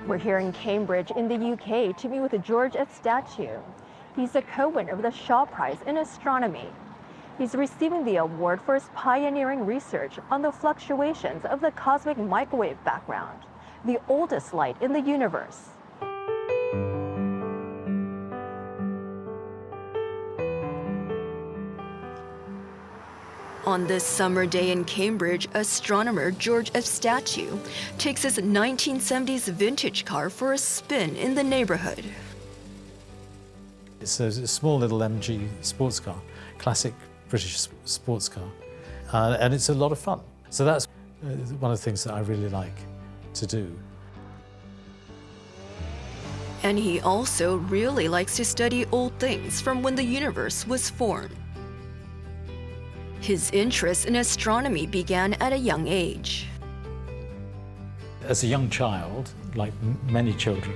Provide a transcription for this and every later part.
We're here in Cambridge in the UK to meet with George Efstathiou. He's a co-winner of the Shaw Prize in Astronomy. He's receiving the award for his pioneering research on the fluctuations of the cosmic microwave background, the oldest light in the universe. On this summer day in Cambridge, astronomer George Efstathiou takes his 1970s vintage car for a spin in the neighborhood. It's a small little MG sports car, classic British sports car, and it's a lot of fun. So that's one of the things that I really like to do. And he also really likes to study old things from when the universe was formed. His interest in astronomy began at a young age. As a young child, like many children,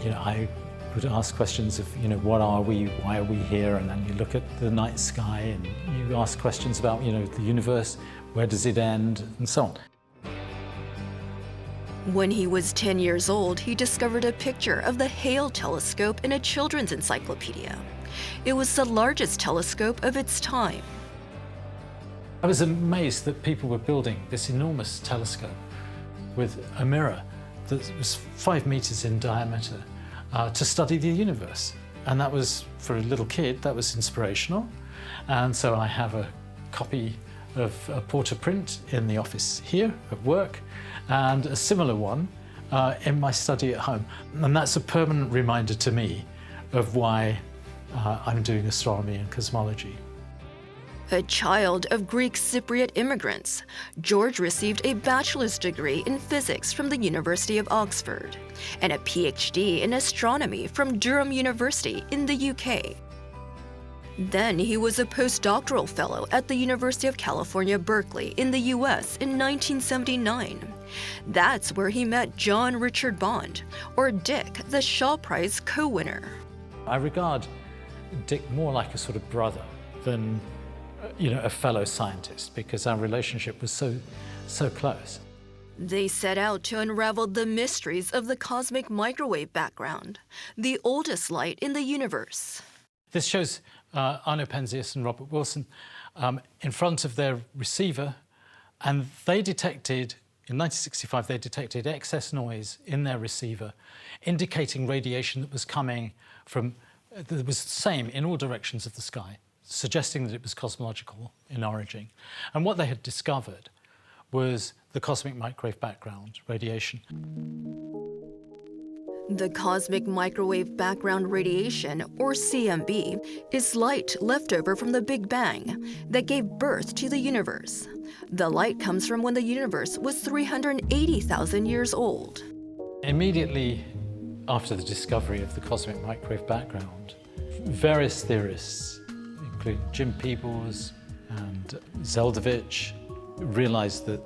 I would ask questions of, what are we, why are we here? And then you look at the night sky and you ask questions about, the universe, where does it end, and so on. When he was 10 years old, he discovered a picture of the Hale telescope in a children's encyclopedia. It was the largest telescope of its time. I was amazed that people were building this enormous telescope with a mirror that was 5 meters in diameter to study the universe. And that was, for a little kid, that was inspirational. And so I have a copy of a Porter print in the office here at work, and a similar one in my study at home. And that's a permanent reminder to me of why I'm doing astronomy and cosmology. A child of Greek Cypriot immigrants, George received a bachelor's degree in physics from the University of Oxford and a PhD in astronomy from Durham University in the UK. Then he was a postdoctoral fellow at the University of California, Berkeley in the US in 1979. That's where he met John Richard Bond, or Dick, the Shaw Prize co-winner. I regard Dick more like a sort of brother than a fellow scientist, because our relationship was so close. They set out to unravel the mysteries of the cosmic microwave background, the oldest light in the universe. This shows Arno Penzias and Robert Wilson in front of their receiver, and they detected, in 1965, they detected excess noise in their receiver, indicating radiation that was coming from, that was the same in all directions of the sky, suggesting that it was cosmological in origin. And what they had discovered was the cosmic microwave background radiation. The cosmic microwave background radiation, or CMB, is light left over from the Big Bang that gave birth to the universe. The light comes from when the universe was 380,000 years old. Immediately After the discovery of the cosmic microwave background, various theorists, including Jim Peebles and Zeldovich, realized that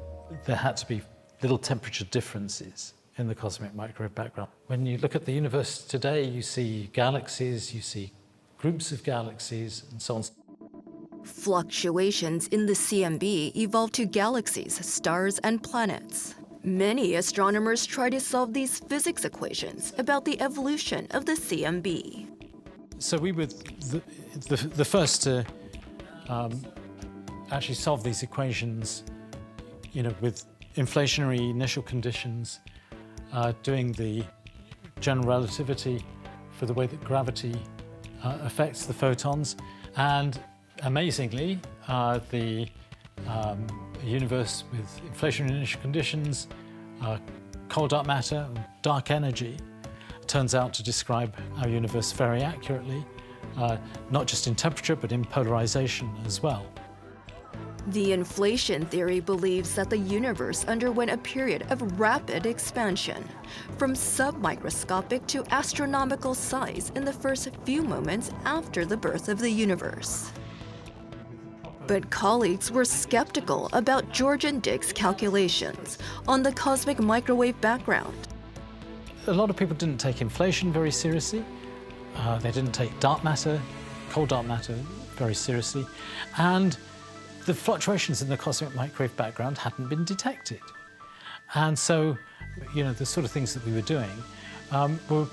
there had to be little temperature differences in the cosmic microwave background. When you look at the universe today, you see galaxies, you see groups of galaxies, and so on. Fluctuations in the CMB evolved to galaxies, stars, and planets. Many astronomers try to solve these physics equations about the evolution of the CMB. So we were the first to actually solve these equations, with inflationary initial conditions, doing the general relativity for the way that gravity affects the photons. And amazingly, the universe with inflationary initial conditions, cold dark matter, and dark energy turns out to describe our universe very accurately, not just in temperature, but in polarization as well. The inflation theory believes that the universe underwent a period of rapid expansion, from submicroscopic to astronomical size in the first few moments after the birth of the universe. But colleagues were skeptical about George and Dick's calculations on the cosmic microwave background. a lot of people didn't take inflation very seriously. They didn't take dark matter, cold dark matter, very seriously. And the fluctuations in the cosmic microwave background hadn't been detected. And so, you know, the sort of things that we were doing were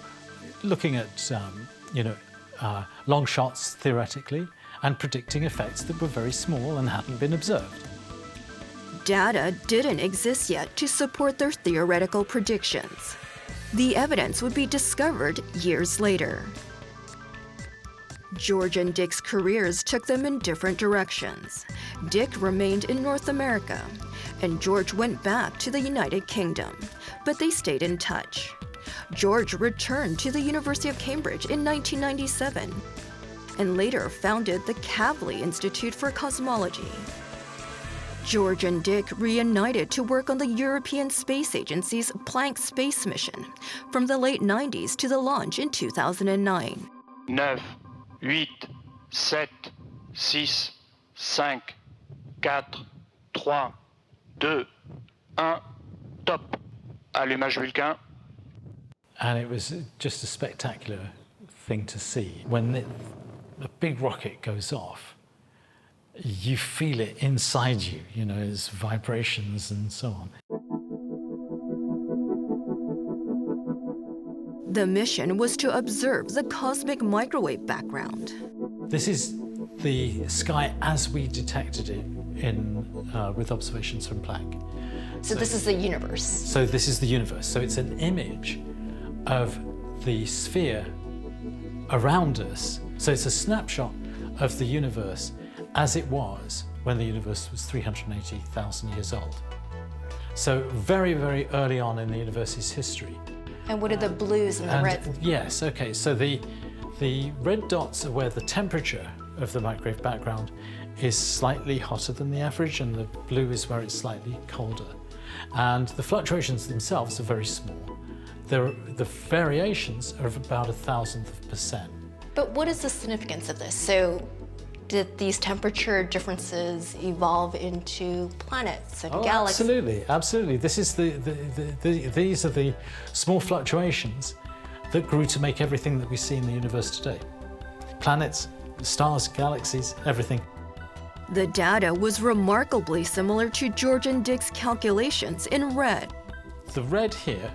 looking at, long shots theoretically and predicting effects that were very small and hadn't been observed. Data didn't exist yet to support their theoretical predictions. The evidence would be discovered years later. George and Dick's careers took them in different directions. Dick remained in North America, and George went back to the United Kingdom, but they stayed in touch. George returned to the University of Cambridge in 1997, and later founded the Kavli Institute for Cosmology. George and Dick reunited to work on the European Space Agency's Planck space mission from the late 90s to the launch in 2009. 9, 8, 7, 6, 5, 4, 3, 2, 1, top. Allumage Vulcain. And it was just a spectacular thing to see. When a big rocket goes off, you feel it inside you, you know, as vibrations and so on. The mission was to observe the cosmic microwave background. This is the sky as we detected it with observations from Planck. So this is the universe. So this is the universe. So it's an image of the sphere around us. So it's a snapshot of the universe as it was when the universe was 380,000 years old. So very, very early on in the universe's history. And what are the blues and the reds? Yes, okay. So the red dots are where the temperature of the microwave background is slightly hotter than the average, and the blue is where it's slightly colder. And the fluctuations themselves are very small. The variations are of about 1/1000%. But what is the significance of this? So did these temperature differences evolve into planets and galaxies? Absolutely, absolutely. This is these are the small fluctuations that grew to make everything that we see in the universe today. Planets, stars, galaxies, everything. The data was remarkably similar to George and Dick's calculations in red. The red here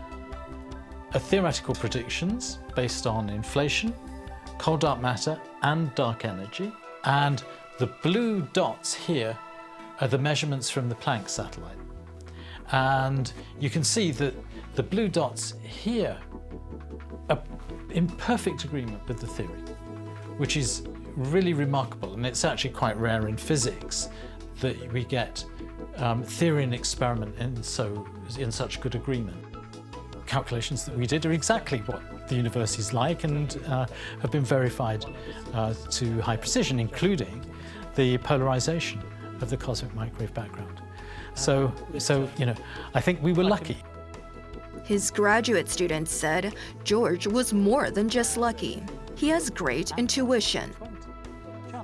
are theoretical predictions based on inflation, cold dark matter, and dark energy. And the blue dots here are the measurements from the Planck satellite. And you can see that the blue dots here are in perfect agreement with the theory, which is really remarkable. And it's actually quite rare in physics that we get theory and experiment in such good agreement. Calculations that we did are exactly what the universe is like, and have been verified to high precision, including the polarization of the cosmic microwave background. So you know, I think we were lucky. His graduate students said George was more than just lucky. He has great intuition.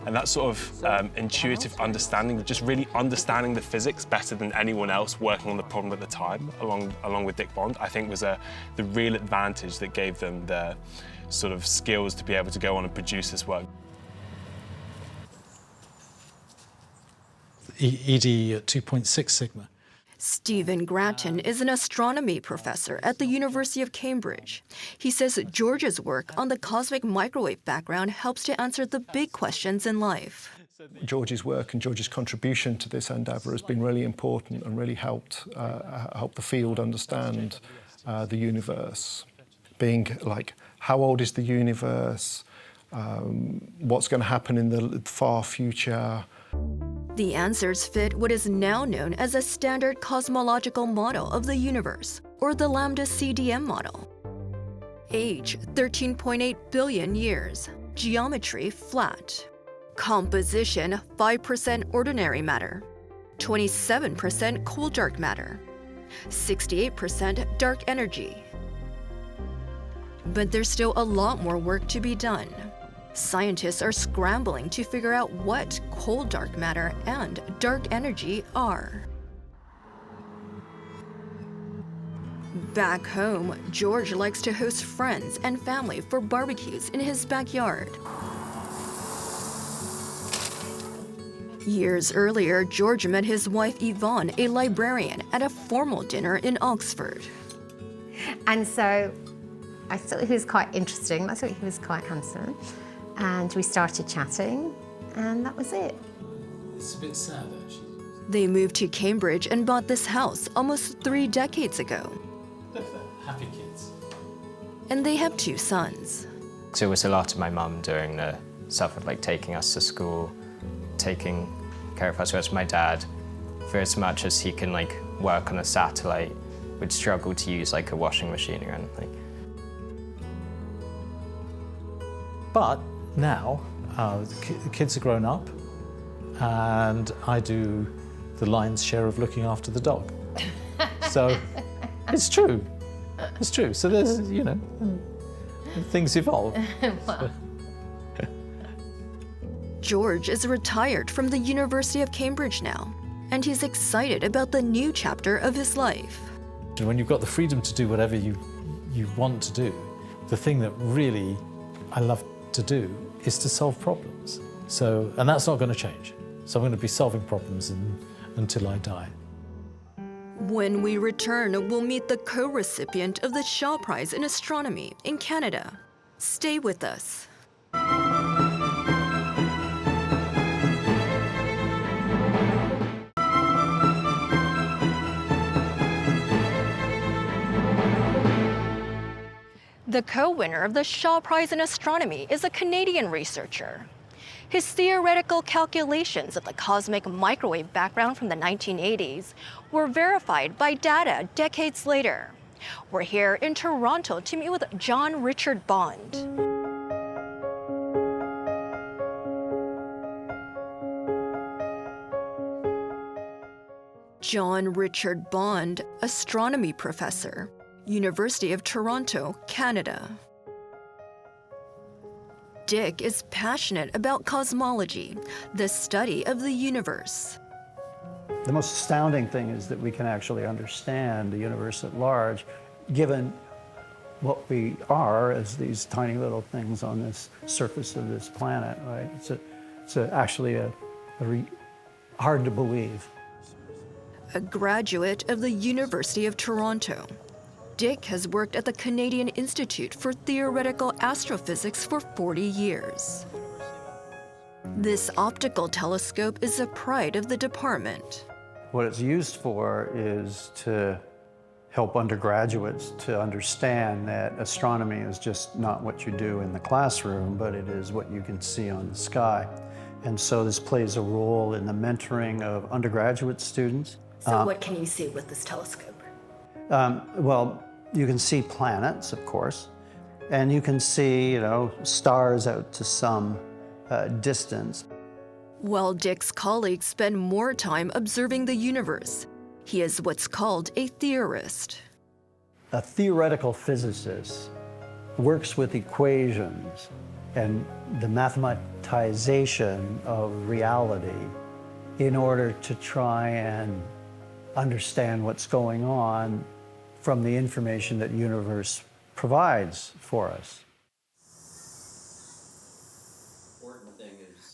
And that sort of intuitive understanding, just really understanding the physics better than anyone else working on the problem at the time, along with Dick Bond, I think was the real advantage that gave them the sort of skills to be able to go on and produce this work. ED at 2.6 sigma. Stephen Grattan is an astronomy professor at the University of Cambridge. He says George's work on the cosmic microwave background helps to answer the big questions in life. George's work and George's contribution to this endeavour has been really important and really helped the field understand the universe. Being like, how old is the universe? What's going to happen in the far future? The answers fit what is now known as a standard cosmological model of the universe, or the Lambda CDM model. Age 13.8 billion years. Geometry flat. Composition 5% ordinary matter, 27% cool dark matter, 68% dark energy. But there's still a lot more work to be done. Scientists are scrambling to figure out what cold dark matter and dark energy are. Back home, George likes to host friends and family for barbecues in his backyard. Years earlier, George met his wife Yvonne, a librarian, at a formal dinner in Oxford. And so I thought he was quite interesting. I thought he was quite handsome. And we started chatting, and that was it. It's a bit sad, actually. They moved to Cambridge and bought this house almost 3 decades ago. Happy kids. And they have 2 sons. So it was a lot of my mum doing the stuff of like taking us to school, taking care of us, whereas my dad, for as much as he can like work on a satellite, would struggle to use like a washing machine or anything. But now, the kids are grown up, and I do the lion's share of looking after the dog. So it's true. It's true. So there's, you know, things evolve. Wow. George is retired from the University of Cambridge now, and he's excited about the new chapter of his life. When you've got the freedom to do whatever you want to do, the thing that really I love to do is to solve problems. So, and that's not going to change. So I'm going to be solving problems until I die. When we return, we'll meet the co-recipient of the Shaw Prize in Astronomy in Canada. Stay with us. The co-winner of the Shaw Prize in Astronomy is a Canadian researcher. His theoretical calculations of the cosmic microwave background from the 1980s were verified by data decades later. We're here in Toronto to meet with John Richard Bond. John Richard Bond, astronomy professor, University of Toronto, Canada. Dick is passionate about cosmology, the study of the universe. The most astounding thing is that we can actually understand the universe at large, given what we are as these tiny little things on this surface of this planet, right? It's actually hard to believe. A graduate of the University of Toronto, Dick has worked at the Canadian Institute for Theoretical Astrophysics for 40 years. This optical telescope is a pride of the department. What it's used for is to help undergraduates to understand that astronomy is just not what you do in the classroom, but it is what you can see on the sky. And so this plays a role in the mentoring of undergraduate students. So what can you see with this telescope? Well, you can see planets, of course, and you can see, you know, stars out to some distance. While Dick's colleagues spend more time observing the universe, he is what's called a theorist. A theoretical physicist works with equations and the mathematization of reality in order to try and understand what's going on from the information that the universe provides for us.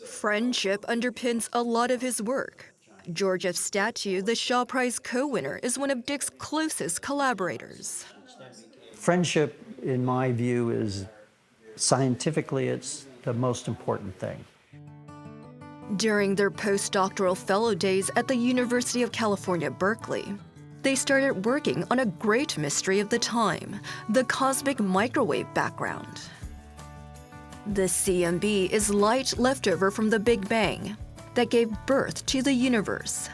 Friendship underpins a lot of his work. George Efstathiou, the Shaw Prize co-winner, is one of Dick's closest collaborators. Friendship, in my view, is scientifically, it's the most important thing. During their postdoctoral fellow days at the University of California, Berkeley, they started working on a great mystery of the time, the cosmic microwave background. The CMB is light left over from the Big Bang that gave birth to the universe.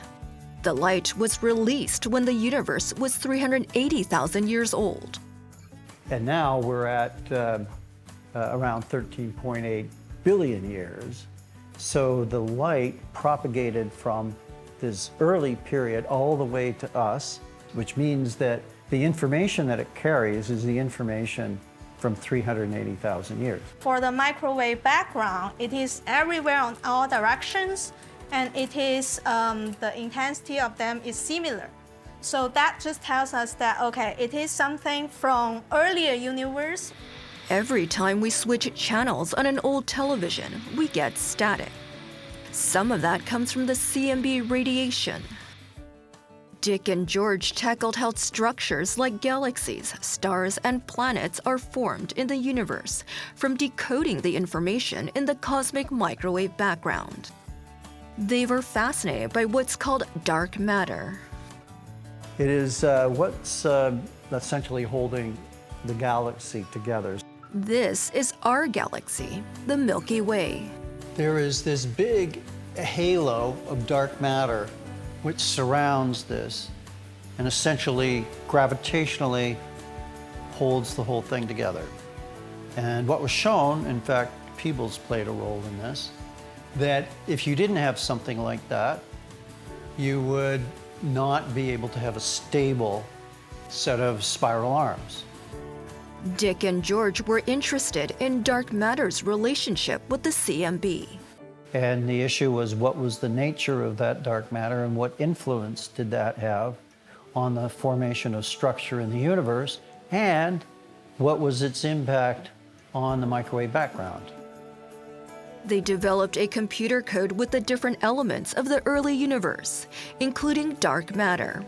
The light was released when the universe was 380,000 years old. And now we're at around 13.8 billion years. So the light propagated from this early period all the way to us, which means that the information that it carries is the information from 380,000 years. For the microwave background, it is everywhere on all directions, and it is the intensity of them is similar. So that just tells us that, okay, it is something from earlier universe. Every time we switch channels on an old television, we get static. Some of that comes from the CMB radiation. Dick and George tackled how structures like galaxies, stars, and planets are formed in the universe from decoding the information in the cosmic microwave background. They were fascinated by what's called dark matter. It is what's essentially holding the galaxy together. This is our galaxy, the Milky Way. There is this big halo of dark matter which surrounds this and essentially gravitationally holds the whole thing together. And what was shown, in fact, Peebles played a role in this, that if you didn't have something like that, you would not be able to have a stable set of spiral arms. Dick and George were interested in dark matter's relationship with the CMB. And the issue was, what was the nature of that dark matter and what influence did that have on the formation of structure in the universe, and what was its impact on the microwave background? They developed a computer code with the different elements of the early universe, including dark matter,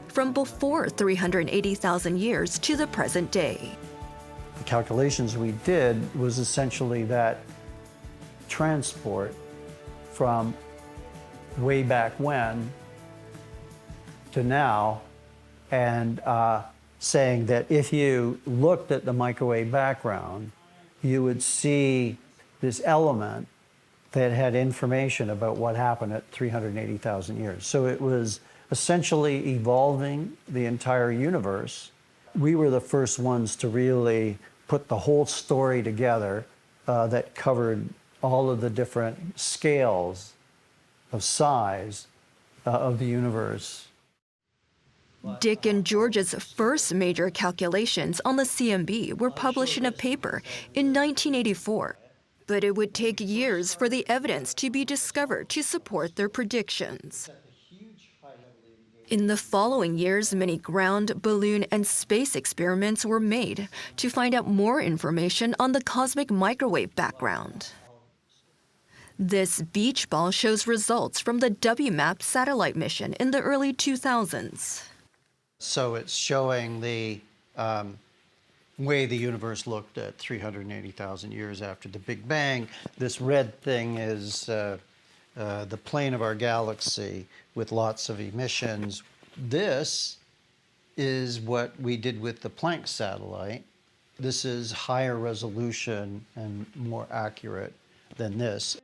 from before 380,000 years to the present day. The calculations we did was essentially that transport from way back when to now, and saying that if you looked at the microwave background, you would see this element that had information about what happened at 380,000 years. So it was essentially evolving the entire universe. We were the first ones to really put the whole story together that covered all of the different scales of size of the universe. Dick and George's first major calculations on the CMB were published in a paper in 1984, but it would take years for the evidence to be discovered to support their predictions. In the following years, many ground, balloon, and space experiments were made to find out more information on the cosmic microwave background. This beach ball shows results from the WMAP satellite mission in the early 2000s. So it's showing the way the universe looked at 380,000 years after the Big Bang. This red thing is the plane of our galaxy with lots of emissions. This is what we did with the Planck satellite. This is higher resolution and more accurate than this.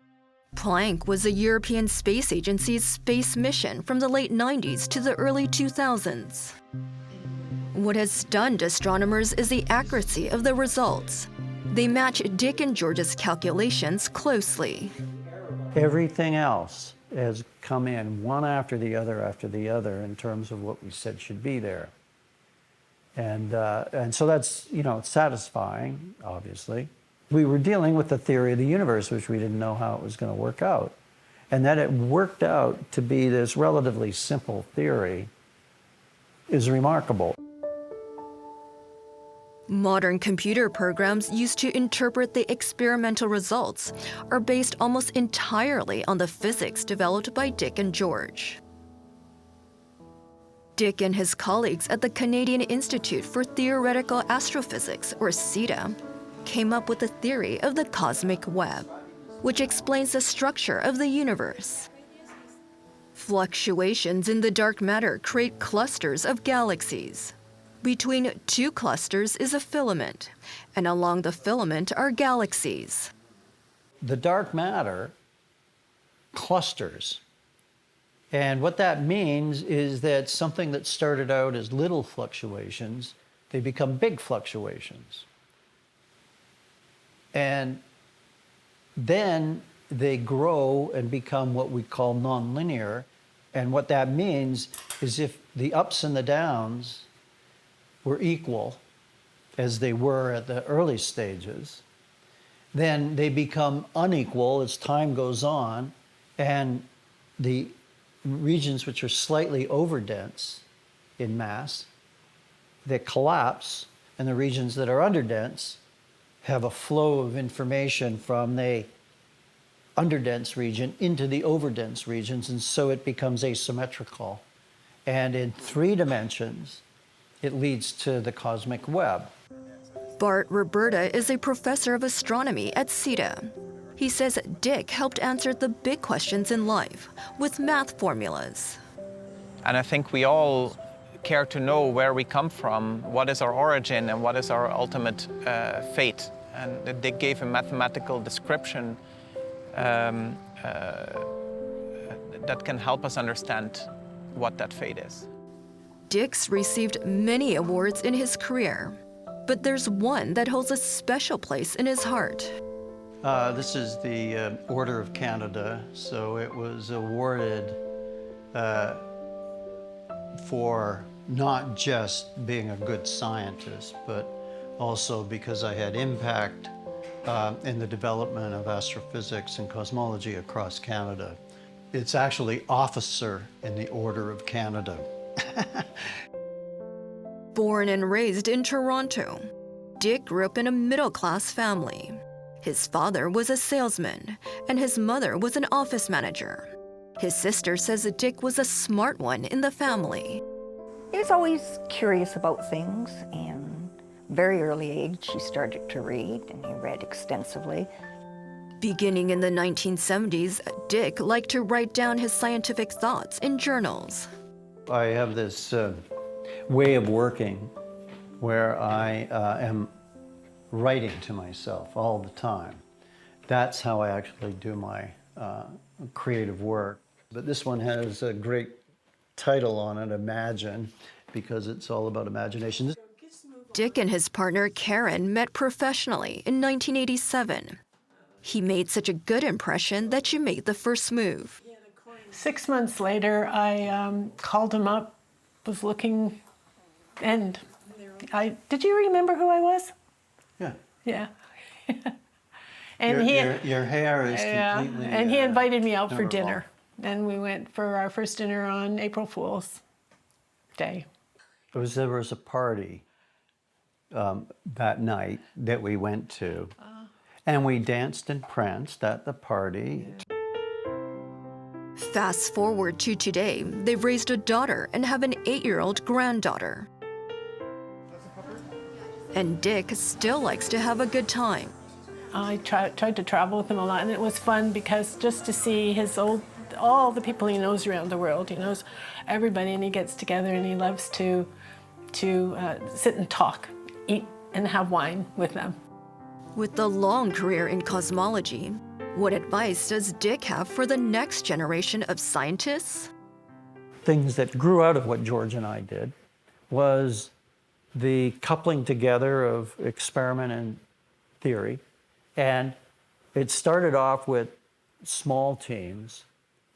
Planck was the European Space Agency's space mission from the late 90s to the early 2000s. What has stunned astronomers is the accuracy of the results. They match Dick and George's calculations closely. Everything else has come in one after the other in terms of what we said should be there. And so that's, it's satisfying, obviously. We were dealing with the theory of the universe, which we didn't know how it was going to work out. And that it worked out to be this relatively simple theory is remarkable. Modern computer programs used to interpret the experimental results are based almost entirely on the physics developed by Dick and George. Dick and his colleagues at the Canadian Institute for Theoretical Astrophysics, or CITA, came up with a theory of the cosmic web, which explains the structure of the universe. Fluctuations in the dark matter create clusters of galaxies. Between two clusters is a filament, and along the filament are galaxies. The dark matter clusters. And what that means is that something that started out as little fluctuations, they become big fluctuations. And then they grow and become what we call nonlinear. And what that means is if the ups and the downs were equal, as they were at the early stages, then they become unequal as time goes on, and the regions which are slightly overdense in mass that collapse, and the regions that are underdense have a flow of information from the underdense region into the overdense regions, and so it becomes asymmetrical. And in 3 dimensions, it leads to the cosmic web. Bart Roberta is a professor of astronomy at CETA. He says Dick helped answer the big questions in life with math formulas. And I think we all care to know where we come from, what is our origin, and what is our ultimate fate. And Dick gave a mathematical description that can help us understand what that fate is. Dick's received many awards in his career, but there's one that holds a special place in his heart. This is the Order of Canada, so it was awarded for not just being a good scientist, but also because I had impact in the development of astrophysics and cosmology across Canada. It's actually officer in the Order of Canada. Born and raised in Toronto, Dick grew up in a middle-class family. His father was a salesman, and his mother was an office manager. His sister says Dick was a smart one in the family. He was always curious about things, and very early age he started to read, and he read extensively. Beginning in the 1970s, Dick liked to write down his scientific thoughts in journals. I have this way of working where I am writing to myself all the time. That's how I actually do my creative work. But this one has a great title on it, Imagine, because it's all about imagination. Dick and his partner Karen met professionally in 1987. He made such a good impression that she made the first move. 6 months later, I called him up, was looking, and did you remember who I was? Yeah. Yeah. And your hair is completely... and he invited me out for memorable. dinner. And we went for our first dinner on April Fool's Day. There was a party that night that we went to, and we danced and pranced at the party. Fast forward to today, they've raised a daughter and have an 8-year-old granddaughter. And Dick still likes to have a good time. I tried to travel with him a lot, and it was fun because just to see all the people he knows around the world, he knows everybody, and he gets together and he loves to sit and talk, eat and have wine with them. With the long career in cosmology, what advice does Dick have for the next generation of scientists? Things that grew out of what George and I did was the coupling together of experiment and theory. And it started off with small teams,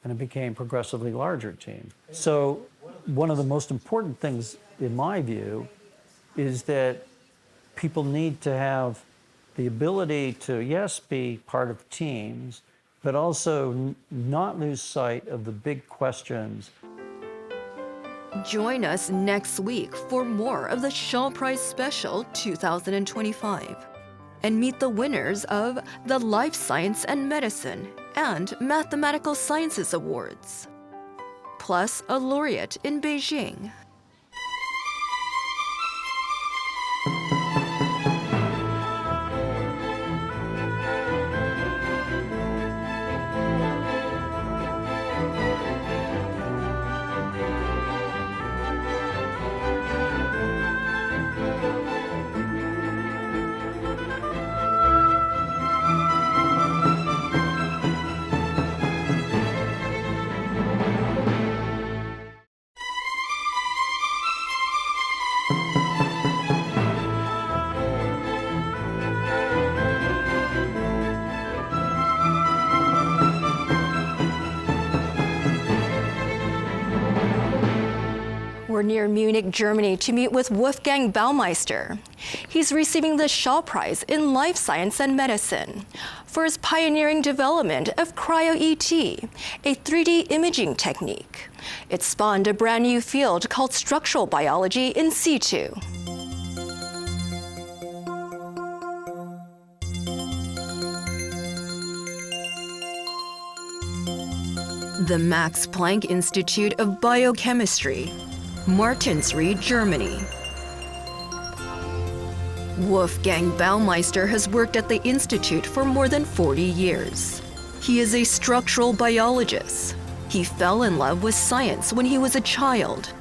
and it became progressively larger teams. So one of the most important things, in my view, is that people need to have the ability to, yes, be part of teams, but also not lose sight of the big questions. Join us next week for more of the Shaw Prize Special 2025 and meet the winners of the Life Science and Medicine and Mathematical Sciences Awards, plus a laureate in Beijing. near Munich, Germany to meet with Wolfgang Baumeister. He's receiving the Shaw Prize in Life Science and Medicine for his pioneering development of cryo-ET, a 3D imaging technique. It spawned a brand new field called structural biology in situ. The Max Planck Institute of Biochemistry, Martinsried, Germany. Wolfgang Baumeister has worked at the institute for more than 40 years. He is a structural biologist. He fell in love with science when he was a child.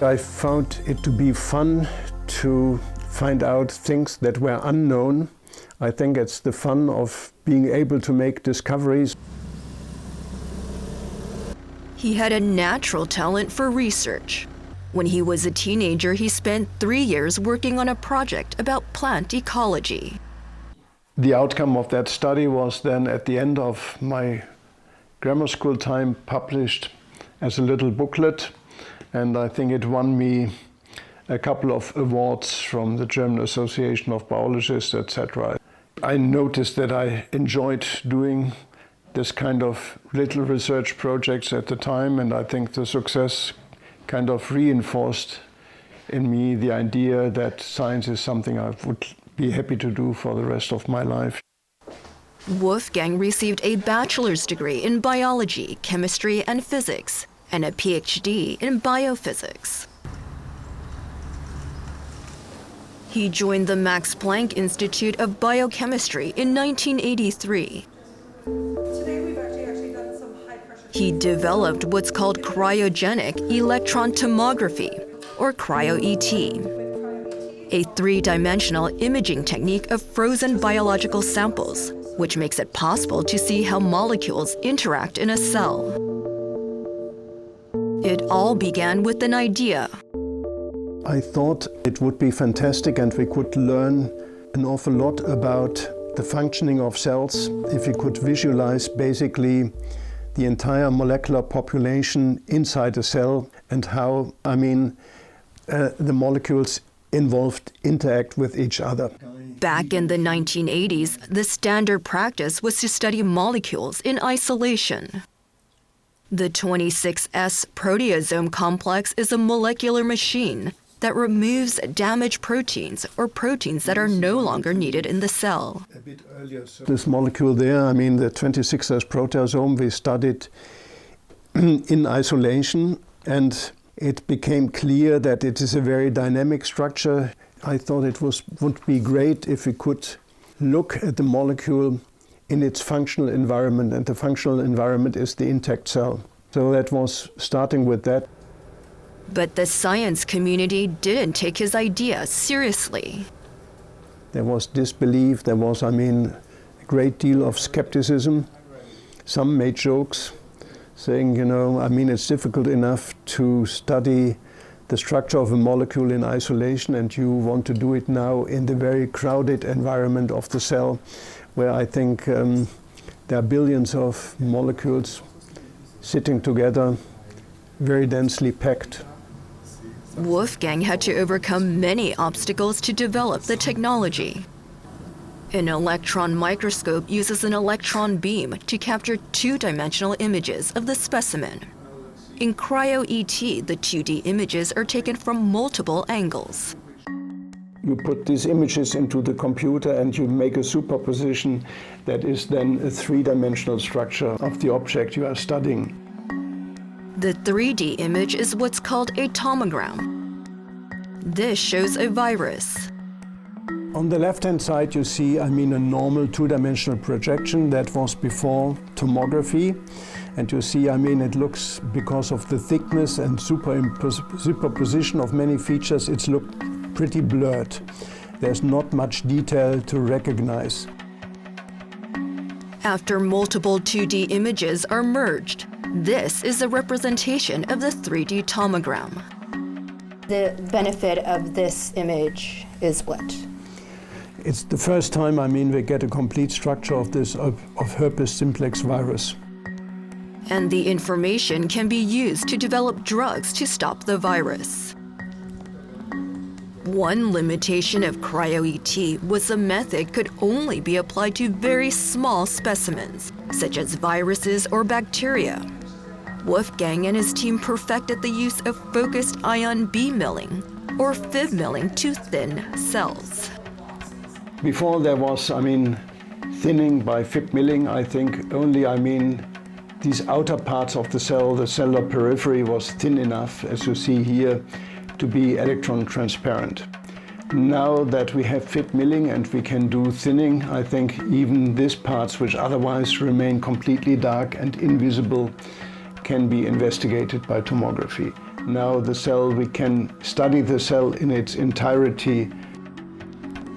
I found it to be fun to find out things that were unknown. I think it's the fun of being able to make discoveries. He had a natural talent for research. When he was a teenager, he spent 3 years working on a project about plant ecology. The outcome of that study was then, at the end of my grammar school time, published as a little booklet, and I think it won me a couple of awards from the German Association of Biologists, etc. I noticed that I enjoyed doing this kind of little research projects at the time, and I think the success kind of reinforced in me the idea that science is something I would be happy to do for the rest of my life. Wolfgang received a bachelor's degree in biology, chemistry, and physics, and a PhD in biophysics. He joined the Max Planck Institute of Biochemistry in 1983. He developed what's called cryogenic electron tomography, or cryo-ET, a three-dimensional imaging technique of frozen biological samples, which makes it possible to see how molecules interact in a cell. It all began with an idea. I thought it would be fantastic and we could learn an awful lot about the functioning of cells if we could visualize basically the entire molecular population inside a cell and how, the molecules involved interact with each other. Back in the 1980s, the standard practice was to study molecules in isolation. The 26S proteasome complex is a molecular machine that removes damaged proteins or proteins that are no longer needed in the cell. This molecule there, the 26S proteasome, we studied in isolation, and it became clear that it is a very dynamic structure. I thought it would be great if we could look at the molecule in its functional environment, and the functional environment is the intact cell. So that was starting with that. But the science community didn't take his idea seriously. There was disbelief, there was, a great deal of skepticism. Some made jokes saying, it's difficult enough to study the structure of a molecule in isolation, and you want to do it now in the very crowded environment of the cell, where I think there are billions of molecules sitting together, very densely packed. Wolfgang had to overcome many obstacles to develop the technology. An electron microscope uses an electron beam to capture two-dimensional images of the specimen. In cryo-ET, the 2D images are taken from multiple angles. You put these images into the computer and you make a superposition that is then a three-dimensional structure of the object you are studying. The 3D image is what's called a tomogram. This shows a virus. On the left-hand side you see, a normal two-dimensional projection that was before tomography. And you see, it looks, because of the thickness and superposition of many features, it's looked pretty blurred. There's not much detail to recognize. After multiple 2D images are merged, this is a representation of the 3D tomogram. The benefit of this image is what? It's the first time, we get a complete structure of this, of herpes simplex virus. And the information can be used to develop drugs to stop the virus. One limitation of cryo-ET was the method could only be applied to very small specimens, such as viruses or bacteria. Wolfgang and his team perfected the use of focused ion beam milling, or FIB milling, to thin cells. Before there was, thinning by FIB milling, I think only, these outer parts of the cell, the cellular periphery, was thin enough, as you see here, to be electron transparent. Now that we have FIB milling and we can do thinning, I think even these parts, which otherwise remain completely dark and invisible, can be investigated by tomography. Now we can study the cell in its entirety.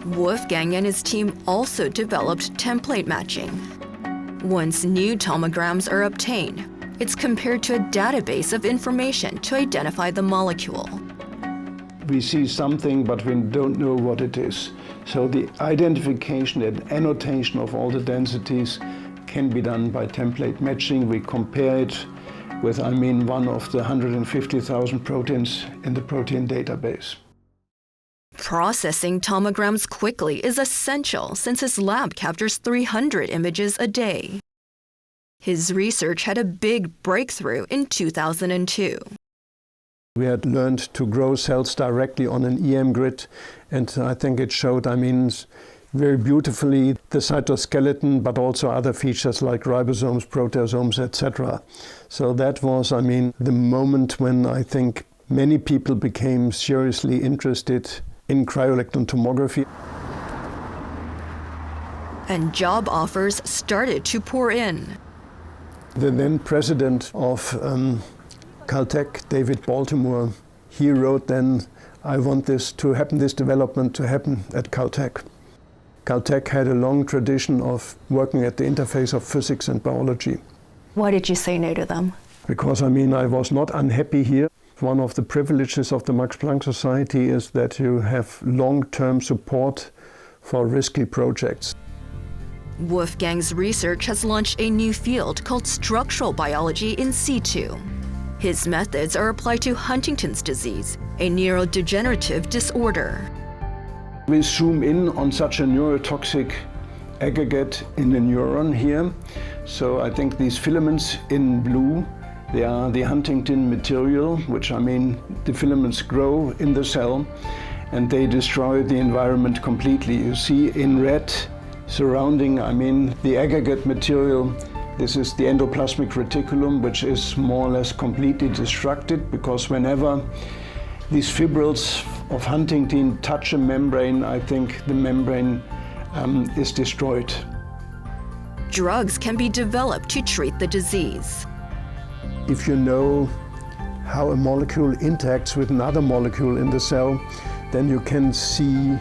Wolfgang and his team also developed template matching. Once new tomograms are obtained, it's compared to a database of information to identify the molecule. We see something, but we don't know what it is. So the identification and annotation of all the densities can be done by template matching. We compare it with, one of the 150,000 proteins in the protein database. Processing tomograms quickly is essential since his lab captures 300 images a day. His research had a big breakthrough in 2002. We had learned to grow cells directly on an EM grid, and I think it showed, very beautifully the cytoskeleton, but also other features like ribosomes, proteasomes, etc. So that was, the moment when I think many people became seriously interested in cryo-electron tomography. And job offers started to pour in. The then president of Caltech, David Baltimore, he wrote then, I want this to happen, this development to happen at Caltech. Caltech had a long tradition of working at the interface of physics and biology. Why did you say no to them? Because, I was not unhappy here. One of the privileges of the Max Planck Society is that you have long-term support for risky projects. Wolfgang's research has launched a new field called structural biology in situ. His methods are applied to Huntington's disease, a neurodegenerative disorder. We zoom in on such a neurotoxic aggregate in the neuron here. So I think these filaments in blue, they are the Huntington material, which the filaments grow in the cell and they destroy the environment completely. You see in red surrounding, the aggregate material. This is the endoplasmic reticulum, which is more or less completely destructed, because whenever these fibrils of Huntington touch a membrane, I think the membrane is destroyed. Drugs can be developed to treat the disease. If you know how a molecule interacts with another molecule in the cell, then you can see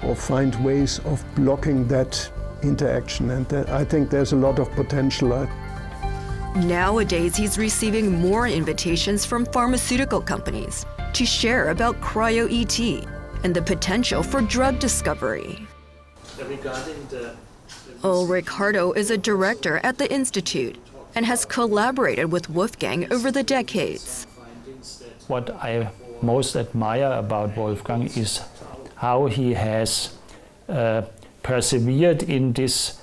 or find ways of blocking that interaction, and I think there's a lot of potential. Nowadays, he's receiving more invitations from pharmaceutical companies to share about cryo-ET and the potential for drug discovery. Ulrich Hardo is a director at the Institute and has collaborated with Wolfgang over the decades. What I most admire about Wolfgang is how he has persevered in this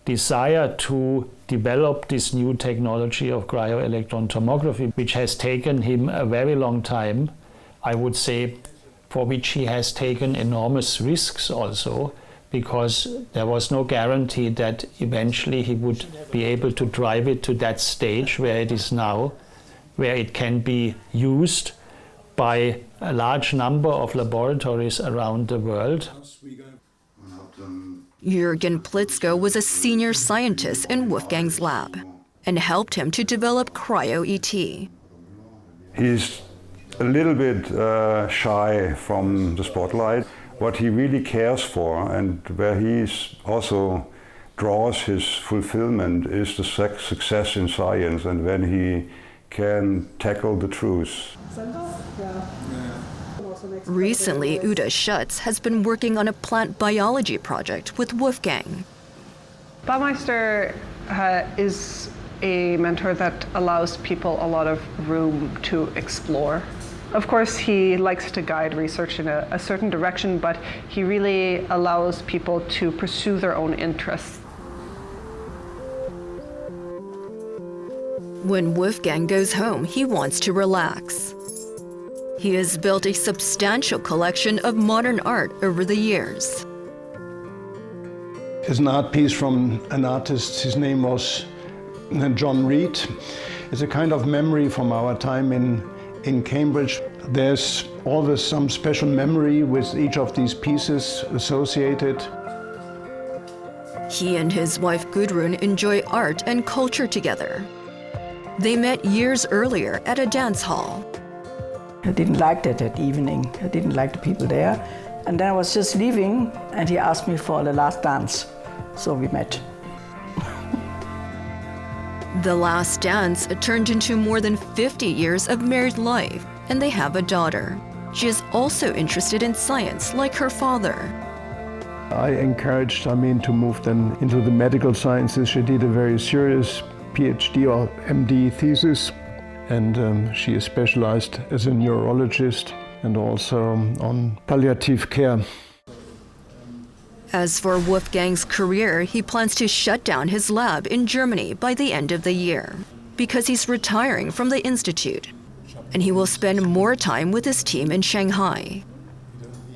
desire to develop this new technology of cryo-electron tomography, which has taken him a very long time, I would say, for which he has taken enormous risks also, because there was no guarantee that eventually he would be able to drive it to that stage where it is now, where it can be used by a large number of laboratories around the world. Jürgen Plitzko was a senior scientist in Wolfgang's lab and helped him to develop cryo-ET. He's a little bit shy from the spotlight. What he really cares for and where he also draws his fulfillment is the success in science and when he can tackle the truth. Recently, Uda Schutz has been working on a plant biology project with Wolfgang. Baumeister is a mentor that allows people a lot of room to explore. Of course, he likes to guide research in a certain direction, but he really allows people to pursue their own interests. When Wolfgang goes home, he wants to relax. He has built a substantial collection of modern art over the years. It's an art piece from an artist, his name was John Reed. It's a kind of memory from our time in Cambridge. There's always some special memory with each of these pieces associated. He and his wife Gudrun enjoy art and culture together. They met years earlier at a dance hall. I didn't like that evening. I didn't like the people there. And then I was just leaving, and he asked me for the last dance. So we met. The last dance turned into more than 50 years of married life, and they have a daughter. She is also interested in science, like her father. I encouraged to move then into the medical sciences. She did a very serious PhD or MD thesis, and she is specialized as a neurologist and also on palliative care. As for Wolfgang's career, he plans to shut down his lab in Germany by the end of the year because he's retiring from the institute, and he will spend more time with his team in Shanghai.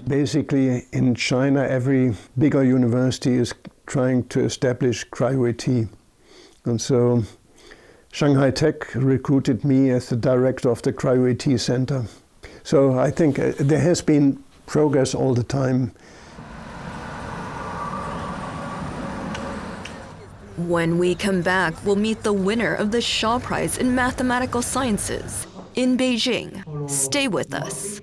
Basically, in China, every bigger university is trying to establish cryo-ET. And so Shanghai Tech recruited me as the director of the cryo-ET center. So I think there has been progress all the time. When we come back, we'll meet the winner of the Shaw Prize in Mathematical Sciences in Beijing. Stay with us.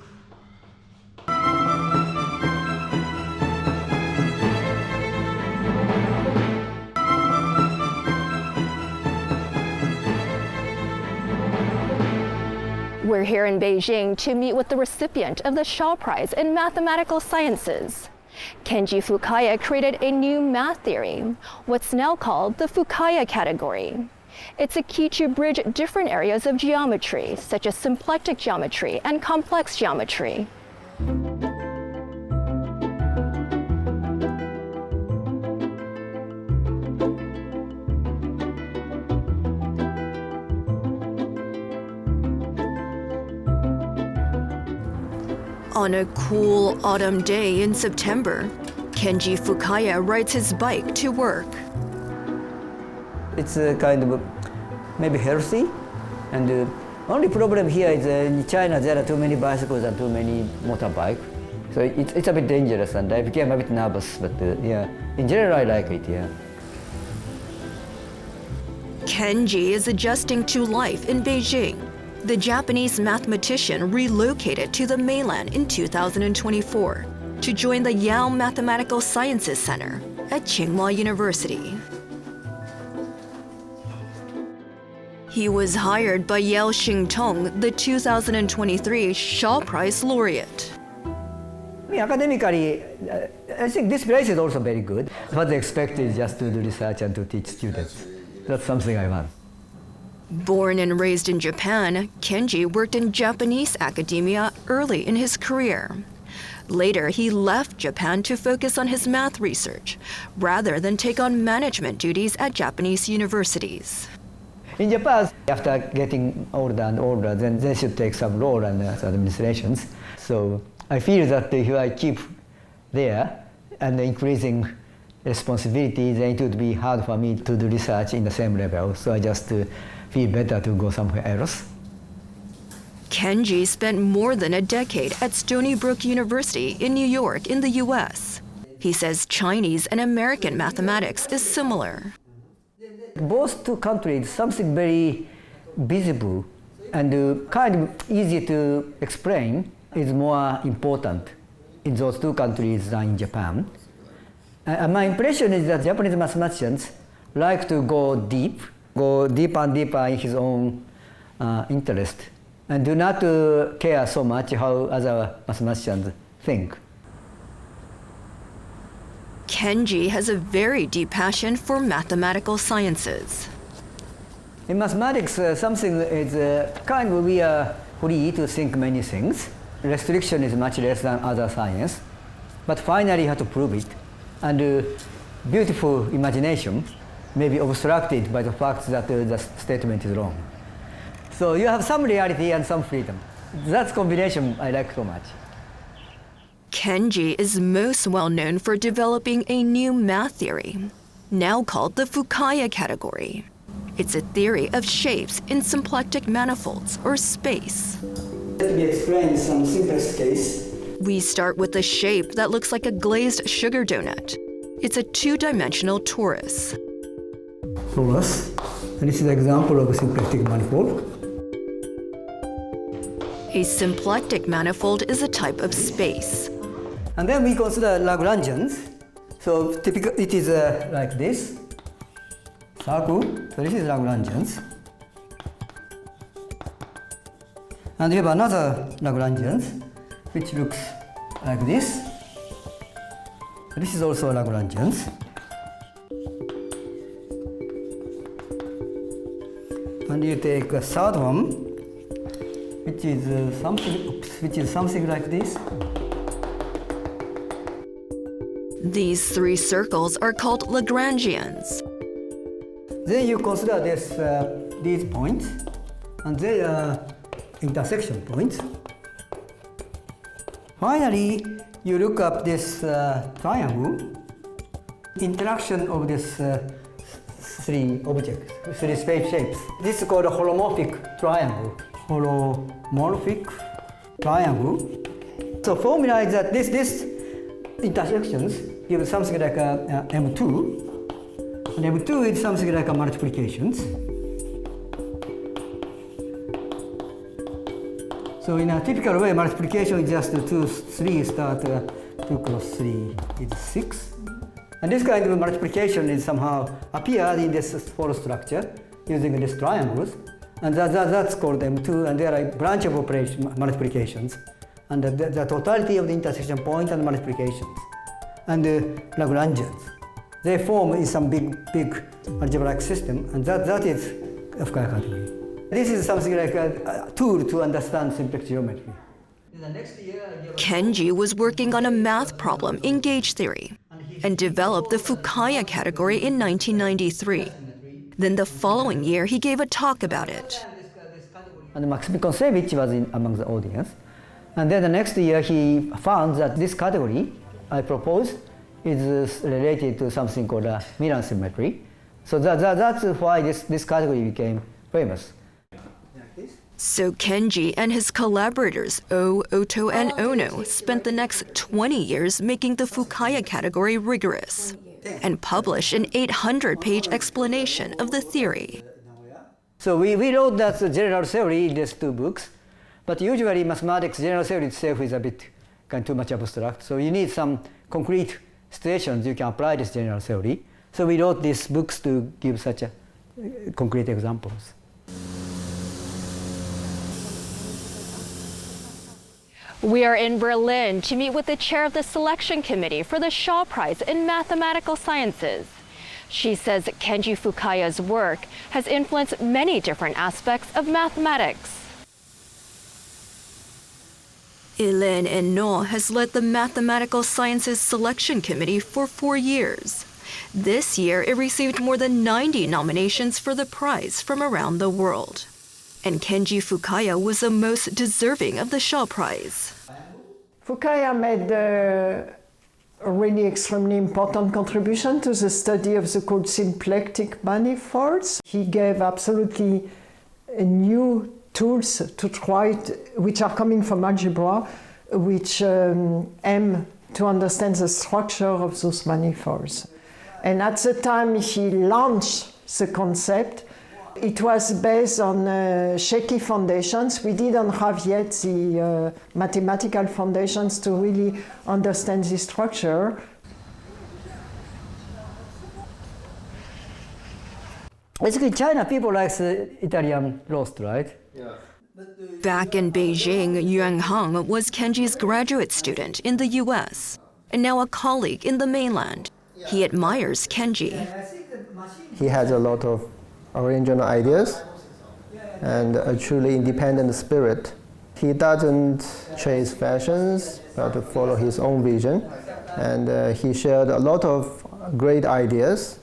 We're here in Beijing to meet with the recipient of the Shaw Prize in Mathematical Sciences. Kenji Fukaya created a new math theory, what's now called the Fukaya category. It's a key to bridge different areas of geometry, such as symplectic geometry and complex geometry. On a cool autumn day in September, Kenji Fukaya rides his bike to work. It's kind of maybe healthy, and the only problem here is in China there are too many bicycles and too many motorbikes, so it's a bit dangerous, and I became a bit nervous. But yeah, in general I like it. Yeah. Kenji is adjusting to life in Beijing. The Japanese mathematician relocated to the mainland in 2024 to join the Yale Mathematical Sciences Center at Tsinghua University. He was hired by Yale Xingtong, the 2023 Shaw Prize laureate. Academically, I think this place is also very good. What they expect is just to do research and to teach students. That's something I want. Born and raised in Japan, Kenji worked in Japanese academia early in his career. Later, he left Japan to focus on his math research, rather than take on management duties at Japanese universities. In Japan, after getting older and older, then they should take some role in administrations. So I feel that if I keep there and increasing responsibility, then it would be hard for me to do research in the same level. So I just feel better to go somewhere else. Kenji spent more than a decade at Stony Brook University in New York in the US. He says Chinese and American mathematics is similar. Both two countries, something very visible and kind of easy to explain is more important in those two countries than in Japan. My impression is that Japanese mathematicians like to go deeper and deeper in his own interest, and do not care so much how other mathematicians think. Kenji has a very deep passion for mathematical sciences. In mathematics, something is kind of we are free to think many things. Restriction is much less than other science. But finally you have to prove it. And beautiful imagination may be obstructed by the fact that the statement is wrong. So you have some reality and some freedom. That combination I like so much. Kenji is most well known for developing a new math theory, now called the Fukaya category. It's a theory of shapes in symplectic manifolds, or space. Let me explain some simplest case. We start with a shape that looks like a glazed sugar donut. It's a two-dimensional torus. Torus. And this is an example of a symplectic manifold. A symplectic manifold is a type of space. And then we consider Lagrangians. So typical, it is like this. Circle. So this is Lagrangians. And we have another Lagrangians, which looks like this. This is also Lagrangians. And you take a third one, which is something like this. These three circles are called Lagrangians. Then you consider these points, and they are intersection points. Finally, you look up this triangle, interaction of this three objects, three space shapes. This is called a holomorphic triangle. Holomorphic triangle. So formula is that this intersections give something like a M2, and M2 is something like a multiplications. So in a typical way, multiplication is just 2, 3 start 2 cross 3 is 6. And this kind of multiplication is somehow appeared in this whole structure using these triangles. And that's called M2, and there are a branch of operation multiplications. And the totality of the intersection point and multiplications. And the Lagrangians. They form in some big algebraic system, and that is a Fukaya category. This is something like a tool to understand simplex geometry. Kenji was working on a math problem in gauge theory and developed the Fukaya category in 1993. Then the following year, he gave a talk about it. And Maxim Kontsevich was among the audience. And then the next year, he found that this category I proposed is related to something called Milan symmetry. So that's why this category became famous. So Kenji and his collaborators, Oto, and Ono, spent the next 20 years making the Fukaya category rigorous and published an 800-page explanation of the theory. So we wrote that general theory in these two books, but usually mathematics general theory itself is a bit too much abstract. So you need some concrete situations you can apply this general theory. So we wrote these books to give such concrete examples. We are in Berlin to meet with the chair of the selection committee for the Shaw Prize in Mathematical Sciences. She says Kenji Fukaya's work has influenced many different aspects of mathematics. Hélène Henault has led the Mathematical Sciences Selection Committee for 4 years. This year, it received more than 90 nominations for the prize from around the world. And Kenji Fukaya was the most deserving of the Shaw Prize. Fukaya made a really extremely important contribution to the study of the so-called symplectic manifolds. He gave absolutely new tools to try, which are coming from algebra, which aim to understand the structure of those manifolds. And at the time he launched the concept, it was based on shaky foundations. We didn't have yet the mathematical foundations to really understand the structure. Basically, China, people like Italian roast, right? Yeah. Back in Beijing, Yuan Heng was Kenji's graduate student in the US, and now a colleague in the mainland. He admires Kenji. He has a lot of original ideas and a truly independent spirit. He doesn't chase fashions, but to follow his own vision. And he shared a lot of great ideas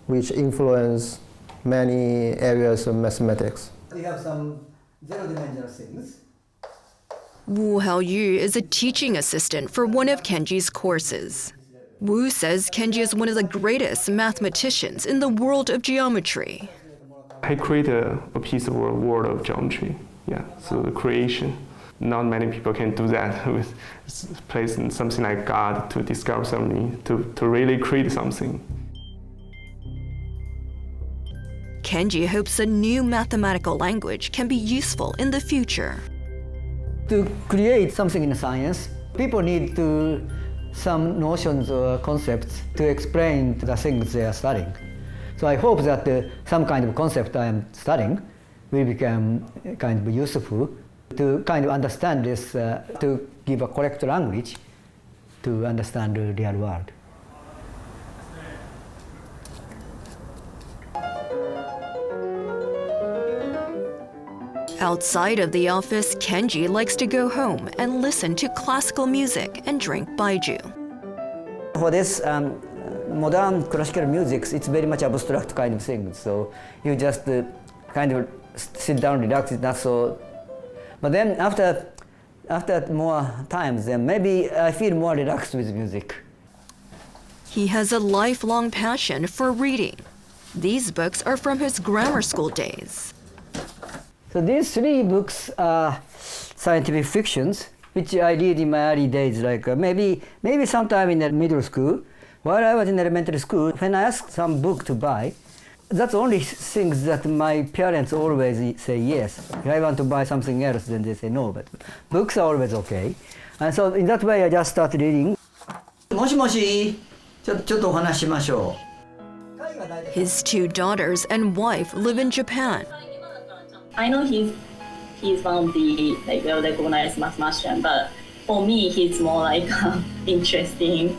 which influence many areas of mathematics. We have some zero-dimensional things. Wu Haoyu is a teaching assistant for one of Kenji's courses. Wu says Kenji is one of the greatest mathematicians in the world of geometry. He created a piece of a world of geometry. Yeah, so the creation. Not many people can do that with placing something like God to discover something, to really create something. Kenji hopes a new mathematical language can be useful in the future. To create something in science, people need some notions or concepts to explain the things they are studying. So I hope that some kind of concept I am studying will become kind of useful to kind of understand this, to give a correct language to understand the real world. Outside of the office, Kenji likes to go home and listen to classical music and drink baijiu. For this modern classical music, it's very much abstract kind of thing. So you just kind of sit down, relax, it's not so. But then after more times, then maybe I feel more relaxed with music. He has a lifelong passion for reading. These books are from his grammar school days. So these three books are scientific fictions, which I read in my early days, like maybe sometime in the middle school. While I was in elementary school, when I asked some book to buy, that's only things that my parents always say yes. If I want to buy something else, then they say no, but books are always okay. And so in that way, I just started reading. もしもし、ちょっとお話しましょう。 His two daughters and wife live in Japan. I know he's one of the well-recognized mathematician, but for me, he's more like interesting,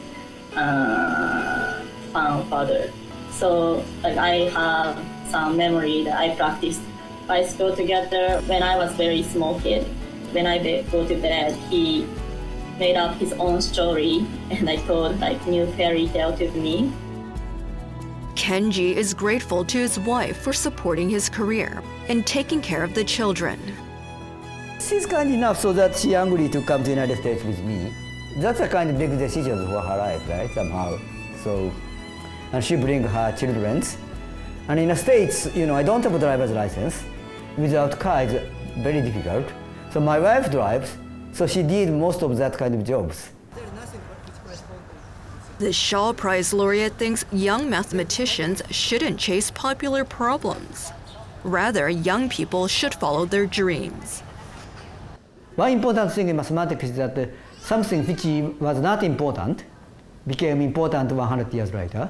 fun father. So I have some memory that I practiced bicycle together when I was very small kid. When I go to bed, he made up his own story, and I told new fairy tale to me. Kenji is grateful to his wife for supporting his career and taking care of the children. She's kind enough so that she agreed to come to the United States with me. That's a kind of big decision for her life, right? Somehow. So, and she brings her children. And in the States, I don't have a driver's license. Without car, it's very difficult. So my wife drives, so she did most of that kind of jobs. The Shaw Prize laureate thinks young mathematicians shouldn't chase popular problems. Rather, young people should follow their dreams. One important thing in mathematics is that something which was not important became important 100 years later.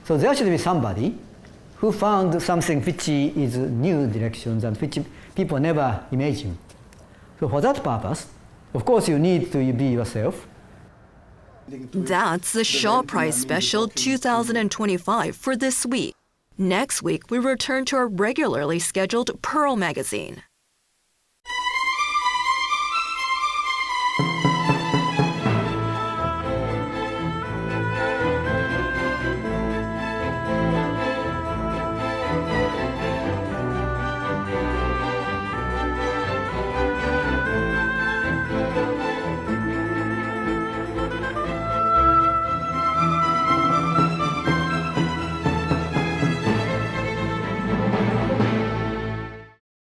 So there should be somebody who found something which is new directions and which people never imagined. So for that purpose, of course, you need to be yourself. That's the Shaw Prize Special 2025 for this week. Next week, we return to our regularly scheduled Pearl magazine.